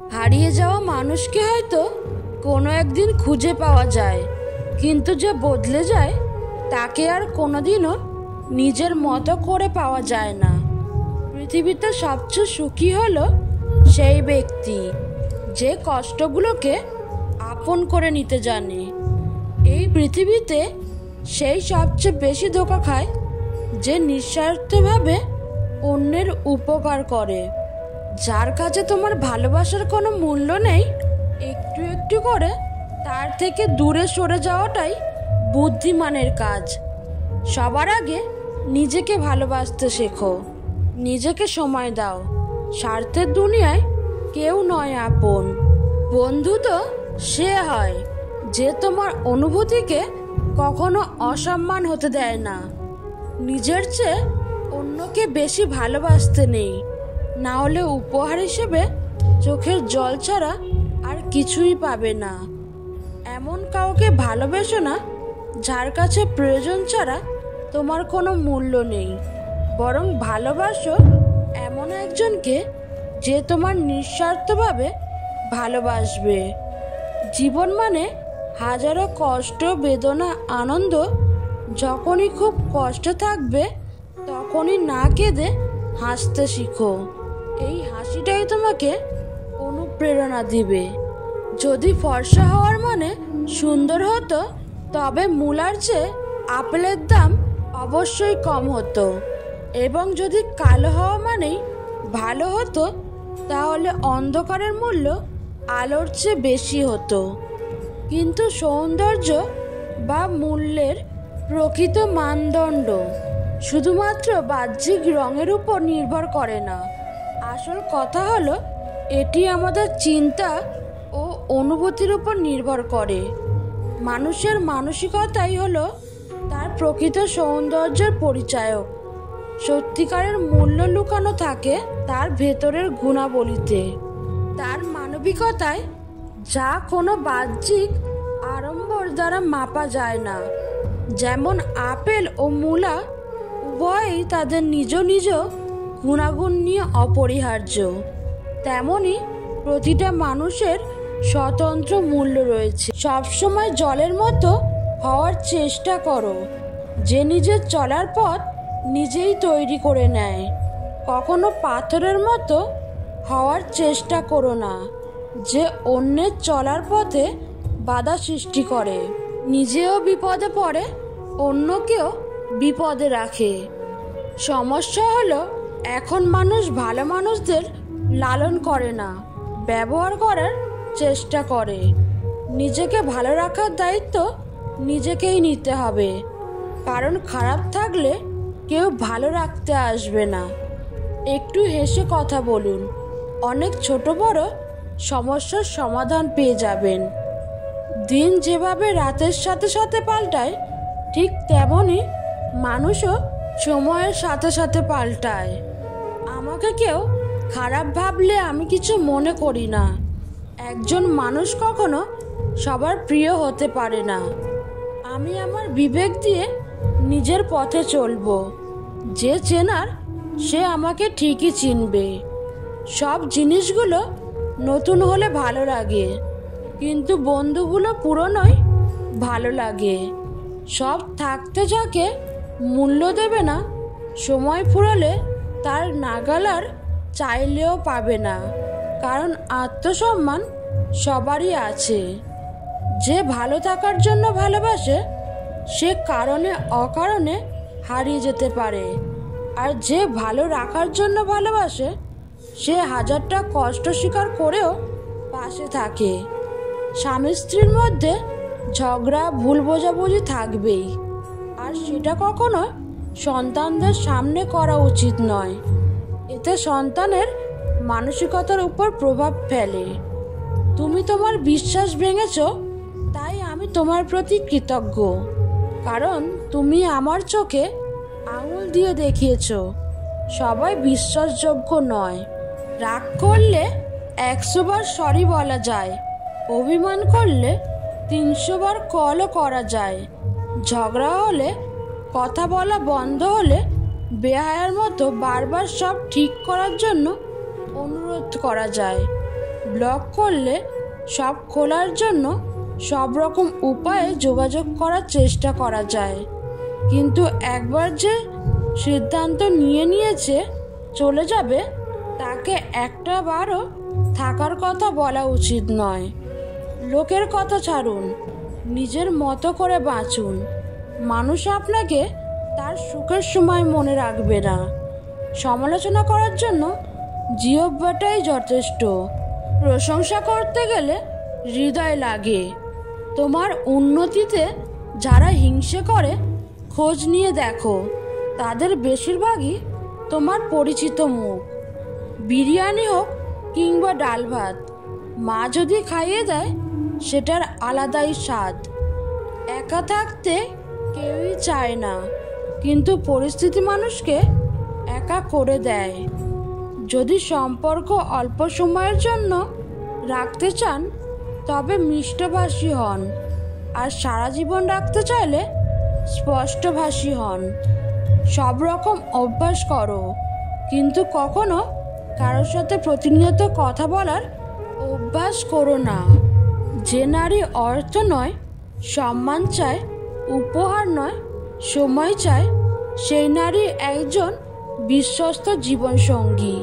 হারিয়ে যাওয়া মানুষকে হয়তো কোনো একদিন খুঁজে পাওয়া যায়, কিন্তু যে বদলে যায় তাকে আর কোনোদিনও নিজের মতো করে পাওয়া যায় না। পৃথিবীতে সবচেয়ে সুখী হলো সেই ব্যক্তি যে কষ্টগুলোকে আপন করে নিতে জানে। এই পৃথিবীতে সেই সবচেয়ে বেশি ধোঁকা খায় যে নিঃস্বার্থভাবে অন্যের উপকার করে। যার কাছে তোমার ভালোবাসার কোনো মূল্য নেই, একটু একটু করে তার থেকে দূরে সরে যাওয়াটাই বুদ্ধিমানের কাজ। সবার আগে নিজেকে ভালোবাসতে শেখো, নিজেকে সময় দাও। স্বার্থের দুনিয়ায় কেউ নয় আপন। বন্ধু তো সে হয় যে তোমার অনুভূতিকে কখনো অসম্মান হতে দেয় না। নিজের চেয়ে অন্যকে বেশি ভালোবাসতে নেই, না হলে উপহার হিসেবে চোখের জল ছাড়া আর কিছুই পাবে না। এমন কাউকে ভালোবেসো না যার কাছে প্রয়োজন ছাড়া তোমার কোনো মূল্য নেই, বরং ভালোবাসো এমন একজনকে যে তোমার নিঃস্বার্থভাবে ভালোবাসবে। জীবন মানে হাজারো কষ্ট, বেদনা, আনন্দ। যখনই খুব কষ্ট থাকবে তখনই না কেঁদে হাসতে শিখো। এই হাসিটাই তোমাকে অনুপ্রেরণা দিবে। যদি ফর্সা হওয়ার মানে সুন্দর হতো, তবে মূলার চেয়ে আপেলের দাম অবশ্যই কম হতো। এবং যদি কালো হওয়া মানেই ভালো হতো, তাহলে অন্ধকারের মূল্য আলোর চেয়ে বেশি হতো। কিন্তু সৌন্দর্য বা মূল্যের প্রকৃত মানদণ্ড শুধুমাত্র বাহ্যিক রঙের উপর নির্ভর করে না। আসল কথা হলো এটি আমাদের চিন্তা ও অনুভূতির উপর নির্ভর করে। মানুষের মানসিকতাই হলো তার প্রকৃত সৌন্দর্যের পরিচায়ক। সত্যিকারের মূল্য লুকানো থাকে তার ভেতরের গুণাবলীতে, তার মানবিকতায়, যা কোনো বাহ্যিক আড়ম্বর দ্বারা মাপা যায় না। যেমন আপেল ও মূলা উভয়ই তাদের নিজ নিজ গুণাগুণ নিয়ে অপরিহার্য, তেমনি প্রতিটা মানুষের স্বতন্ত্র মূল্য রয়েছে। সবসময় জলের মতো হওয়ার চেষ্টা করো যে নিজের চলার পথ নিজেই তৈরি করে নেয়। কখনো পাথরের মতো হওয়ার চেষ্টা করো না যে অন্যের চলার পথে বাধা সৃষ্টি করে। নিজেও বিপদে পড়ে, অন্যকেও বিপদে রাখে। সমস্যা হলো এখন মানুষ ভালো মানুষদের লালন করে না, ব্যবহার করার চেষ্টা করে। নিজেকে ভালো রাখার দায়িত্ব নিজেকেই নিতে হবে, কারণ খারাপ থাকলে কেউ ভালো রাখতে আসবে না। একটু হেসে কথা বলুন, অনেক ছোট বড় সমস্যার সমাধান পেয়ে যাবেন। দিন যেভাবে রাতের সাথে সাথে পাল্টায়, ঠিক তেমনই মানুষও সময়ের সাথে সাথে পাল্টায়। আমাকে কেউ খারাপ ভাবলে আমি কিছু মনে করি না। একজন মানুষ কখনো সবার প্রিয় হতে পারে না। আমি আমার বিবেক দিয়ে নিজের পথে চলবো। যে চেনার সে আমাকে ঠিকই চিনবে। সব জিনিসগুলো নতুন হলে ভালো লাগে, কিন্তু বন্ধুগুলো পুরনোই ভালো লাগে। সব থাকতে যাকে মূল্য দেবে না, সময় ফুরালে তার নাগালার চাইলেও পাবে না। কারণ আত্মসম্মান সবারই আছে। যে ভালো থাকার জন্য ভালোবাসে সে কারণে অকারণে হারিয়ে যেতে পারে, আর যে ভালো রাখার জন্য ভালোবাসে সে হাজারটা কষ্ট স্বীকার করেও পাশে থাকে। স্বামী স্ত্রীর মধ্যে ঝগড়া, ভুল বোঝাবুঝি থাকবেই, আর সেটা কখনো সন্তানদের সামনে করা উচিত নয়। এতে সন্তানের মানসিকতার উপর প্রভাব ফেলে। তুমি তোমার বিশ্বাস ভেঙেছ, তাই আমি তোমার প্রতি কৃতজ্ঞ, কারণ তুমি আমার চোখে আঙুল দিয়ে দেখিয়েছ সবাই বিশ্বাসযোগ্য নয়। রাগ করলে 100 বার সরি বলা যায়, অভিমান করলে 300 বার কলও করা যায়। ঝগড়া হলে, কথা বলা বন্ধ হলে বেহায়ার মতো বারবার সব ঠিক করার জন্য অনুরোধ করা যায়। ব্লক করলে সব খোলার জন্য সব রকম উপায়ে যোগাযোগ করার চেষ্টা করা যায়, কিন্তু একবার যে সিদ্ধান্ত নিয়েছে চলে যাবে, তাকে একটা বারও থাকার কথা বলা উচিত নয়। লোকের কথা ছাড়ুন, নিজের মতো করে বাঁচুন। মানুষ আপনাকে তার সুখের সময় মনে রাখবে না। সমালোচনা করার জন্য জিহ্বাটাই যথেষ্ট। প্রশংসা করতে গেলে হৃদয় লাগে। তোমার উন্নতিতে যারা হিংসে করে খোঁজ নিয়ে দেখো, তাদের বেশিরভাগই তোমার পরিচিত মুখ। বিরিয়ানি হোক কিংবা ডাল ভাত, মা যদি খাইয়ে দেয় সেটার আলাদাই স্বাদ। একা থাকতে কেউই চায় না, কিন্তু পরিস্থিতি মানুষকে একা করে দেয়। যদি সম্পর্ক অল্প সময়ের জন্য রাখতে চান তবে মিষ্টভাষী হন, আর সারা জীবন রাখতে চাইলে স্পষ্টভাষী হন। সব রকম অভ্যাস করো, কিন্তু কখনো কারোর সাথে প্রতিনিয়ত কথা বলার অভ্যাস করো না। যে নারী অর্থ নয়, সম্মান চায়, উপহার নয়, সময় চায়, সেই নারী একজন বিশ্বস্ত জীবনসঙ্গী।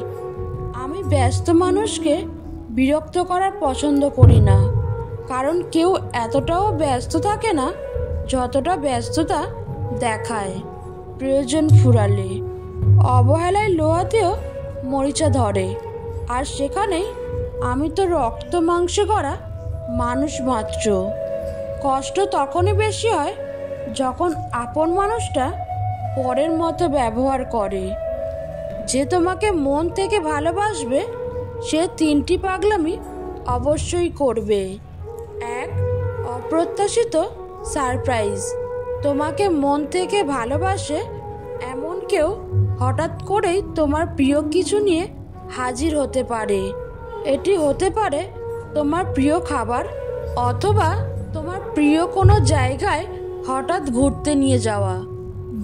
আমি ব্যস্ত মানুষকে বিরক্ত করার পছন্দ করি না, কারণ কেউ এতটাও ব্যস্ত থাকে না যতটা ব্যস্ততা দেখায়। প্রয়োজন ফুরালে অবহেলায় লোহাতেও মরিচা ধরে, আর সেখানেই আমি তো রক্ত মাংসে গড়া মানুষ মাত্র। কষ্ট তখনই বেশি হয় যখন আপন মানুষটা পরের মতো ব্যবহার করে। যে তোমাকে মন থেকে ভালোবাসবে সে তিনটি পাগলামি অবশ্যই করবে। 1. অপ্রত্যাশিত সারপ্রাইজ। তোমাকে মন থেকে ভালোবাসে এমন কেউ হঠাৎ করেই তোমার প্রিয় কিছু নিয়ে হাজির হতে পারে। এটি হতে পারে তোমার প্রিয় খাবার, অথবা তোমার প্রিয় কোনো জায়গায় হঠাৎ ঘুরতে নিয়ে যাওয়া।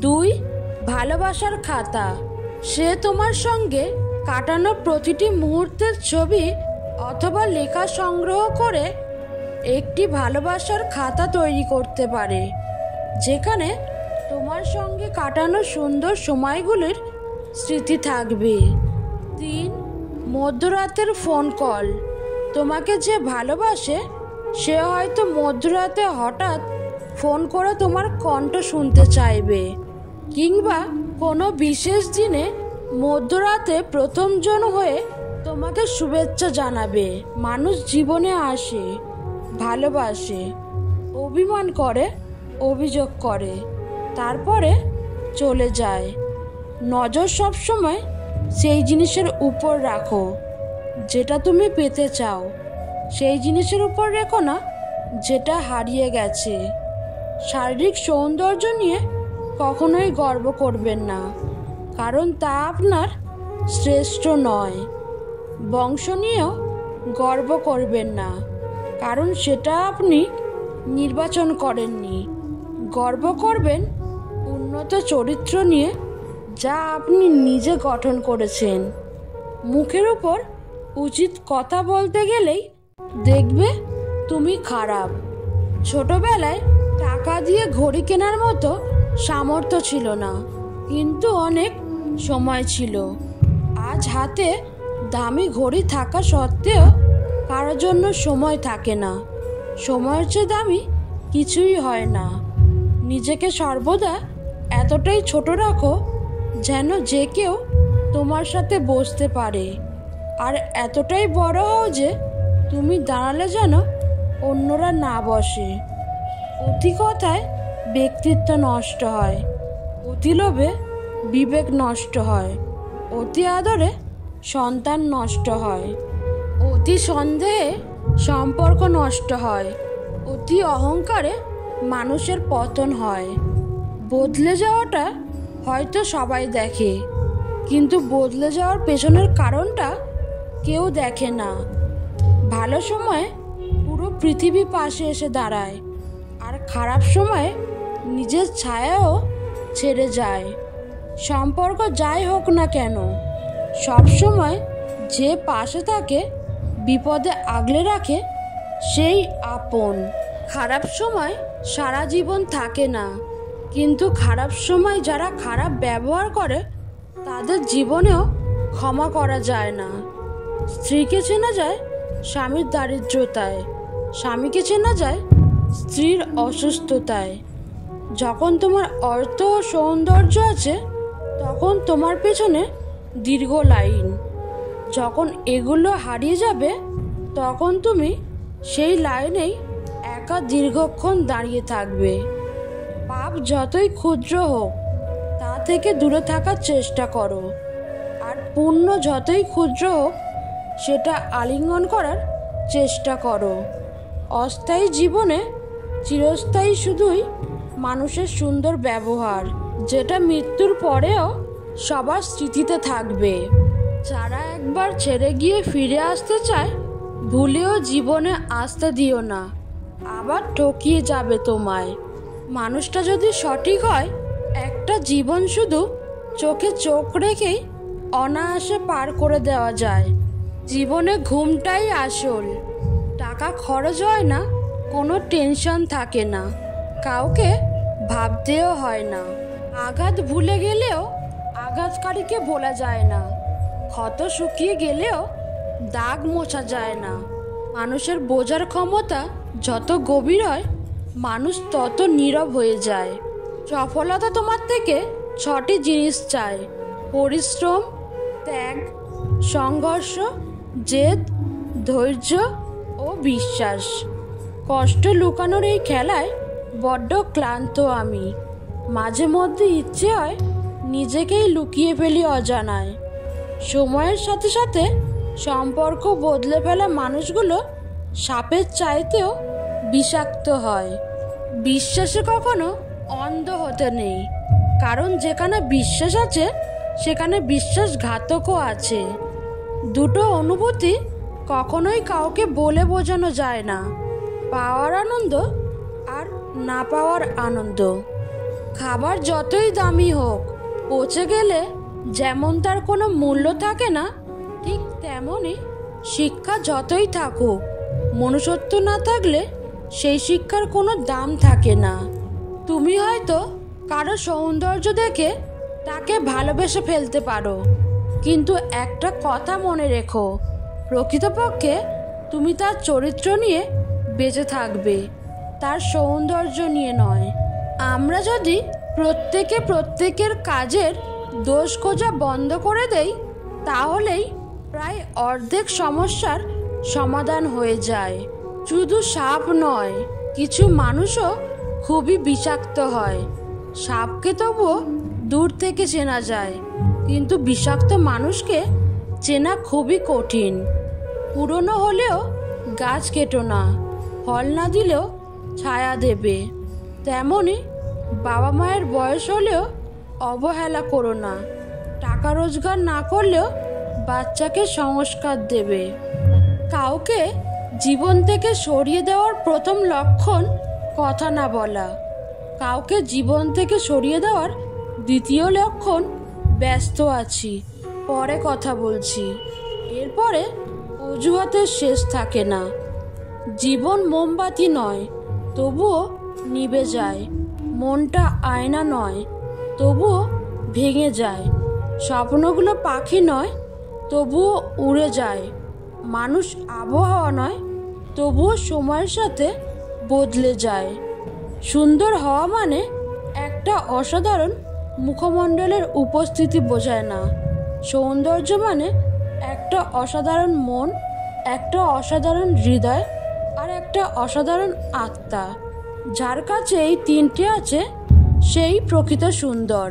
2. ভালোবাসার খাতা। সে তোমার সঙ্গে কাটানো প্রতিটি মুহূর্তের ছবি অথবা লেখা সংগ্রহ করে একটি ভালোবাসার খাতা তৈরি করতে পারে, যেখানে তোমার সঙ্গে কাটানো সুন্দর সময়গুলির স্মৃতি থাকবে। 3. মধ্যরাতের ফোন কল। তোমাকে যে ভালোবাসে সে হয়তো মধ্যরাতে হঠাৎ ফোন করে তোমার কণ্ঠ শুনতে চাইবে, কিংবা কোনো বিশেষ দিনে মধ্যরাতে প্রথমজন হয়ে তোমাকে শুভেচ্ছা জানাবে। মানুষ জীবনে আসে, ভালোবাসে, অভিমান করে, অভিযোগ করে, তারপরে চলে যায়। নজর সবসময় সেই জিনিসের উপর রাখো যেটা তুমি পেতে চাও, সেই জিনিসের উপর রেখো না যেটা হারিয়ে গেছে। শারীরিক সৌন্দর্য নিয়ে কখনোই গর্ব করবেন না, কারণ তা আপনার শ্রেষ্ঠ নয়। বংশ নিয়েও গর্ব করবেন না, কারণ সেটা আপনি নির্বাচন করেননি। গর্ব করবেন উন্নত চরিত্র নিয়ে, যা আপনি নিজে গঠন করেছেন। মুখের উপর উচিত কথা বলতে গেলেই দেখবে তুমি খারাপ। ছোটবেলায় টাকা দিয়ে ঘড়ি কেনার মতো সামর্থ্য ছিল না, কিন্তু অনেক সময় ছিল। আজ হাতে দামি ঘড়ি থাকা সত্ত্বেও কারোর জন্য সময় থাকে না। সময়ের চেয়ে দামি কিছুই হয় না। নিজেকে সর্বদা এতটাই ছোট রাখো যেন যে কেউ তোমার সাথে বসতে পারে, আর এতটাই বড় হও যে তুমি দাঁড়ালে যেন অন্যরা না বসে। অতি কথায় ব্যক্তিত্ব নষ্ট হয়, অতি লোভে বিবেক নষ্ট হয়, অতি আদরে সন্তান নষ্ট হয়, অতি সন্দেহে সম্পর্ক নষ্ট হয়, অতি অহংকারে মানুষের পতন হয়। বদলে যাওয়াটা হয়তো সবাই দেখে, কিন্তু বদলে যাওয়ার পেছনের কারণটা কেউ দেখে না। ভালো সময়ে পুরো পৃথিবী পাশে এসে দাঁড়ায়, আর খারাপ সময়ে নিজের ছায়াও ছেড়ে যায়। সম্পর্ক যাই হোক না কেন, সব সময় যে পাশে থাকে বিপদে আগলে রাখে সেই আপন। খারাপ সময় সারা জীবন থাকে না, কিন্তু খারাপ সময় যারা খারাপ ব্যবহার করে তাদের জীবনেও ক্ষমা করা যায় না। স্ত্রীকে চেনা যায় স্বামীর দারিদ্রতায়, স্বামীকে চেনা যায় স্ত্রীর অসুস্থতায়। যখন তোমার অর্থ ও সৌন্দর্য আছে তখন তোমার পেছনে দীর্ঘ লাইন। যখন এগুলো হারিয়ে যাবে তখন তুমি সেই লাইনেই একা দীর্ঘক্ষণ দাঁড়িয়ে থাকবে। পাপ যতই ক্ষুদ্র হোক তা থেকে দূরে থাকার চেষ্টা করো, আর পুণ্য যতই ক্ষুদ্র হোক সেটা আলিঙ্গন করার চেষ্টা করো। অস্থায়ী জীবনে চিরস্থায়ী শুধুই মানুষের সুন্দর ব্যবহার, যেটা মৃত্যুর পরেও সবার স্মৃতিতে থাকবে। যারা একবার ছেড়ে গিয়ে ফিরে আসতে চায় ভুলেও জীবনে আসতে দিও না, আবার ঠকিয়ে যাবে তোমায়। মানুষটা যদি সঠিক হয় একটা জীবন শুধু চোখে চোখ রেখেই অনায়াসে পার করে দেওয়া যায়। জীবনে ঘুমটাই আসল, টাকা খরচ হয় না, কোনো টেনশন থাকে না, কাউকে ভাবতেও হয় না। আঘাত ভুলে গেলেও আঘাতকারীকে ভোলা যায় না, ক্ষত শুকিয়ে গেলেও দাগ মোছা যায় না। মানুষের বোঝার ক্ষমতা যত গভীর হয় মানুষ তত নীরব হয়ে যায়। সফলতা তোমার থেকে 6টি জিনিস চায়: পরিশ্রম, ত্যাগ, সংঘর্ষ, জেদ, ধৈর্য ও বিশ্বাস। কষ্ট লুকানোর এই খেলায় বড্ড ক্লান্ত আমি। মাঝে মধ্যে ইচ্ছে হয় নিজেকেই লুকিয়ে ফেলি অজানায়। সময়ের সাথে সাথে সম্পর্ক বদলে ফেলা মানুষগুলো সাপের চাইতেও বিষাক্ত হয়। বিশ্বাসে কখনো অন্ধ হতে নেই, কারণ যেখানে বিশ্বাস আছে সেখানে বিশ্বাসঘাতকও আছে। দুটো অনুভূতি কখনোই কাউকে বলে বোঝানো যায় না: পাওয়ার আনন্দ আর না পাওয়ার আনন্দ। খাবার যতই দামি হোক, পচে গেলে যেমন তার কোনো মূল্য থাকে না, ঠিক তেমনই শিক্ষা যতই থাকুক, মনুষ্যত্ব না থাকলে সেই শিক্ষার কোনো দাম থাকে না। তুমি হয়তো কারো সৌন্দর্য দেখে তাকে ভালোবেসে ফেলতে পারো, কিন্তু একটা কথা মনে রেখো, প্রকৃতপক্ষে তুমি তার চরিত্র নিয়ে বেঁচে থাকবে, তার সৌন্দর্য নিয়ে নয়। আমরা যদি প্রত্যেকের কাজের দোষ খোঁজা বন্ধ করে দেই তাহলেই প্রায় অর্ধেক সমস্যার সমাধান হয়ে যায়। শুধু সাপ নয়, কিছু মানুষও খুবই বিষাক্ত হয়। সাপকে তবুও দূর থেকে চেনা যায়, কিন্তু বিষাক্ত মানুষকে চেনা খুবই কঠিন। পুরনো হলেও গাছ কেটো না, ফল না দিলেও ছায়া দেবে। তেমনি বাবা মায়ের বয়স হলেও অবহেলা করো না, টাকা রোজগার না করলেও বাচ্চাকে সংস্কার দেবে। কাউকে জীবন থেকে সরিয়ে দেওয়ার প্রথম লক্ষণ কথা না বলা, কাউকে জীবন থেকে সরিয়ে দেওয়ার দ্বিতীয় লক্ষণ ব্যস্ত আছি, পরে কথা বলছি। এরপরে অজুহাতের শেষ থাকে না। জীবন মোমবাতি নয়, তবুও নিভে যায়। মনটা আয়না নয়, তবুও ভেঙে যায়। স্বপ্নগুলো পাখি নয়, তবুও উড়ে যায়। মানুষ আবহাওয়া নয়, তবুও সময়ের সাথে বদলে যায়। সুন্দর হওয়া মানে একটা অসাধারণ মুখমণ্ডলের উপস্থিতি বোঝায় না। সৌন্দর্য মানে একটা অসাধারণ মন, একটা অসাধারণ হৃদয় আর একটা অসাধারণ আত্মা। যার কাছে এই তিনটে আছে সেই প্রকৃত সুন্দর।